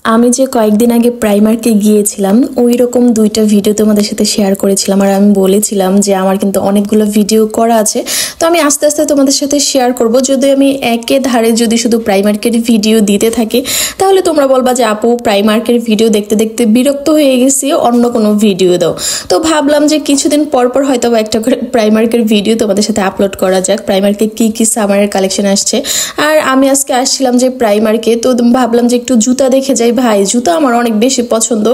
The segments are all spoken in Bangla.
আমি যে কয়েকদিন আগে প্রাইমার্কে গিয়েছিলাম ওই রকম দুইটা ভিডিও তোমাদের সাথে শেয়ার করেছিলাম আর আমি বলেছিলাম যে আমার কিন্তু অনেকগুলো ভিডিও করা আছে, তো আমি আস্তে আস্তে তোমাদের সাথে শেয়ার করব। যদি আমি একে ধারে যদি শুধু প্রাইমার্কের ভিডিও দিতে থাকি তাহলে তোমরা বলবা যে আপু প্রাইমার্কের ভিডিও দেখতে দেখতে বিরক্ত হয়ে গেছি, অন্য কোনো ভিডিও দাও। তো ভাবলাম যে কিছুদিন পর পর হয়তো একটা করে প্রাইমার্কের ভিডিও তোমাদের সাথে আপলোড করা যাক, প্রাইমার্কে কি কি সামারের কালেকশন আসছে। আর আমি আজকে আসছিলাম যে প্রাইমার্কে, তো ভাবলাম যে একটু জুতা দেখে যাই। ভাই জুতা আমার অনেক বেশি পছন্দ,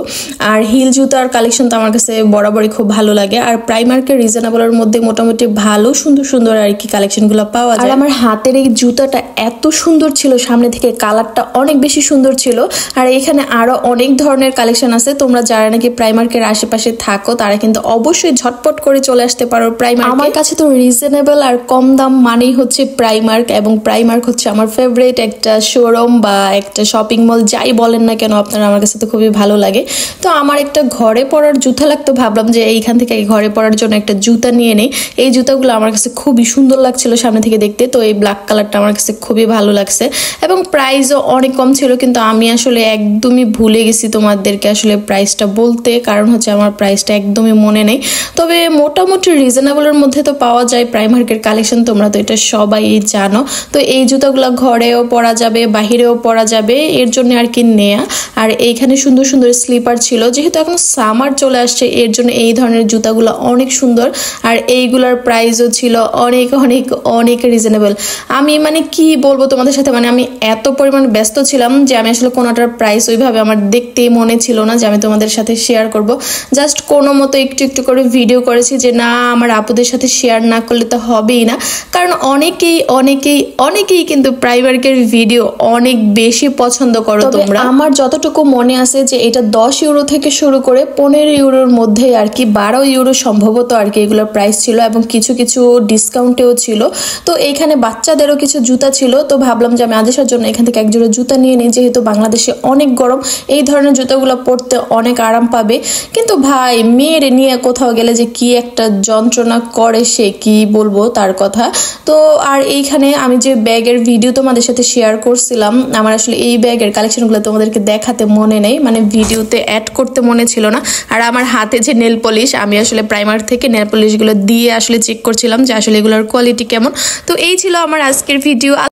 আর হিল জুতার কালেকশন তো আমার কাছে বরাবরই খুব ভালো লাগে। আর প্রাইমার্কের রিজনেবলের মধ্যে মোটামুটি ভালো সুন্দর সুন্দর আর কি কালেকশনগুলো পাওয়া যায়। আর আমার হাতের এই জুতাটা এত সুন্দর ছিল, সামনে থেকে কালারটা অনেক বেশি সুন্দর ছিল। আর এখানে আরো অনেক ধরনের কালেকশন আছে, তোমরা যারা নাকি প্রাইমার্কের আশেপাশে থাকো তারা কিন্তু অবশ্যই ঝটপট করে চলে আসতে পারো প্রাইমার্কে। আমার কাছে তো রিজনেবল আর কম দাম মানেই হচ্ছে প্রাইমার্ক, এবং প্রাইমার্ক হচ্ছে আমার ফেভারিট একটা শোরুম বা একটা শপিং মল, যাই বলেন না কেন আপনারা, আমার কাছে তো খুবই ভালো লাগে। তো আমার একটা ঘরে পরার জুতা লাগতো, ভাবলাম যে এইখান থেকে ঘরে পরার জন্য একটা জুতা নিয়ে নেই। এই জুতাগুলো আমার কাছে খুবই সুন্দর লাগছিল সামনে থেকে দেখতে, তো এই ব্ল্যাক কালারটা আমার কাছে খুবই ভালো লাগছে এবং প্রাইসও অনেক কম ছিল। কিন্তু আমি আসলে একদমই ভুলে গেছি তোমাদেরকে আসলে প্রাইসটা বলতে, কারণ হচ্ছে আমার প্রাইসটা একদমই মনে নেই। তবে মোটামুটি রিজনেবলের মধ্যে তো পাওয়া যায় প্রাইমার্কের কালেকশন, তোমরা তো এটা সবাই জানো। তো এই জুতাগুলো ঘরেও পরা যাবে, বাহিরেও পরা যাবে, এর জন্য আর কি নেয়া। আর এইখানে সুন্দর সুন্দর স্লিপার ছিল, যেহেতু এখন সামার চলে আসছে এর জন্য এই ধরনের জুতাগুলো অনেক সুন্দর। আর এইগুলোর প্রাইসও ছিল অনেক অনেক অনেক রিজনেবল। আমি মানে কি বলবো তোমাদের সাথে, মানে আমি এত পরিমাণ ব্যস্ত ছিলাম যে আমি আসলে কোনোটার প্রাইস ওইভাবে আমার দেখতেই মনে ছিল না যে আমি তোমাদের সাথে শেয়ার করব। জাস্ট কোনো মতো একটু একটু করে ভিডিও করেছি, যে না আমার আপুদের সাথে শেয়ার না করলে তো হবেই না, কারণ অনেকেই অনেকেই অনেকেই কিন্তু প্রাইমার্কের ভিডিও অনেক বেশি পছন্দ করো তোমরা। আমার যতটুকু মনে আছে যে এটা 10 ইউরো থেকে শুরু করে 15 ইউরোর মধ্যে আর কি, 12 ইউরো সম্ভবত আর কি এগুলোর প্রাইস ছিল, এবং কিছু কিছু ডিসকাউন্টেও ছিল। তো এইখানে বাচ্চাদেরও কিছু জুতা ছিল, তো ভাবলাম যে আমি আদেশের জন্য এখান থেকে একজোড়া জুতা নিয়ে নিই, যেহেতু বাংলাদেশে অনেক গরম, এই ধরনের জুতাগুলো পরতে অনেক আরাম পাবে। কিন্তু ভাই মেয়ের নিয়ে কোথাও গেলে যে কি একটা যন্ত্রণা করে সে কি বলবো তার কথা। তো আর এইখানে আমি যে ব্যাগের ভিডিও তোমাদের সাথে শেয়ার করছিলাম, আমার আসলে এই ব্যাগের কালেকশনগুলো তোমাদেরকে দেখাতে মনে নেই, মানে ভিডিওতে অ্যাড করতে মনে ছিল না। আর আমার হাতে যে নেল পলিশ, আমি আসলে প্রাইমার থেকে নেল পলিশগুলো দিয়ে আসলে চেক করছিলাম যে আসলে এগুলোর কোয়ালিটি কেমন। তো এই ছিল আমার আজকের ভিডিও।